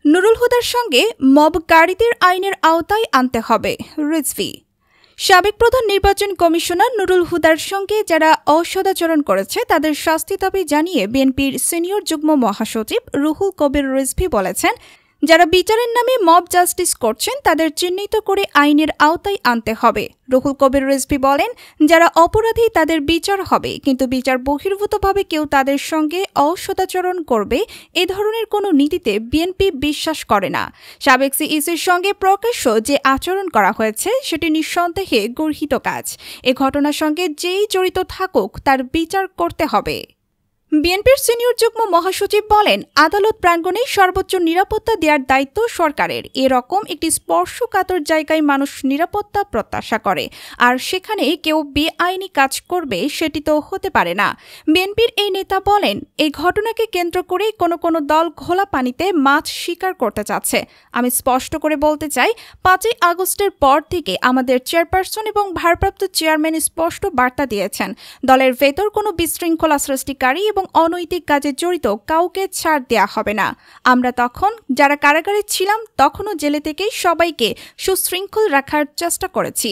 নুরুল হুদার সঙ্গে মবকারীদের আইনের আওতায় আনতে হবে রিজভী। সাবেক প্রধান নির্বাচন কমিশনার নুরুল হুদার সঙ্গে যারা অসদাচরণ করেছে তাদের শাস্তি দাবি জানিয়ে বিএনপির সিনিয়র যুগ্ম মহাসচিব রুহুল কবির রিজভী বলেছেন, যারা বিচারের নামে মব জাস্টিস করছেন তাদের চিহ্নিত করে আইনের আওতায় আনতে হবে। রুহুল কবির রিজভী বলেন, যারা অপরাধী তাদের বিচার হবে, কিন্তু বিচার বহির্ভূতভাবে কেউ তাদের সঙ্গে অসদাচরণ করবে এ ধরনের কোনো নীতিতে বিএনপি বিশ্বাস করে না। সাবেক সিইসির সঙ্গে প্রকাশ্য যে আচরণ করা হয়েছে সেটি নিঃসন্দেহে গর্হিত কাজ। এ ঘটনার সঙ্গে যেই জড়িত থাকুক তার বিচার করতে হবে। বিএনপির সিনিয়র যুগ্ম মহাসচিব বলেন, আদালত প্রাঙ্গণে সর্বোচ্চ নিরাপত্তা দেওয়ার দায়িত্ব সরকারের। এরকম একটি স্পর্শকাতর জায়গায় মানুষ নিরাপত্তা প্রত্যাশা করে, আর সেখানে কেউ বেআইনি কাজ করবে সেটি তো হতে পারে না। বিএনপির এই নেতা বলেন, এই ঘটনাকে কেন্দ্র করে কোনো দল ঘোলা পানিতে মাছ শিকার করতে চাচ্ছে। আমি স্পষ্ট করে বলতে চাই, ৫ই আগস্টের পর থেকে আমাদের চেয়ারপারসন এবং ভারপ্রাপ্ত চেয়ারম্যান স্পষ্ট বার্তা দিয়েছেন, দলের ভেতর কোনো বিশৃঙ্খলা সৃষ্টিকারী এবং অনৈতিক কাজে জড়িত কাউকে ছাড় দেয়া হবে না। আমরা তখন যারা কারাগারে ছিলাম তখনও জেলে থেকেই সবাইকে সুশৃঙ্খল রাখার চেষ্টা করেছি।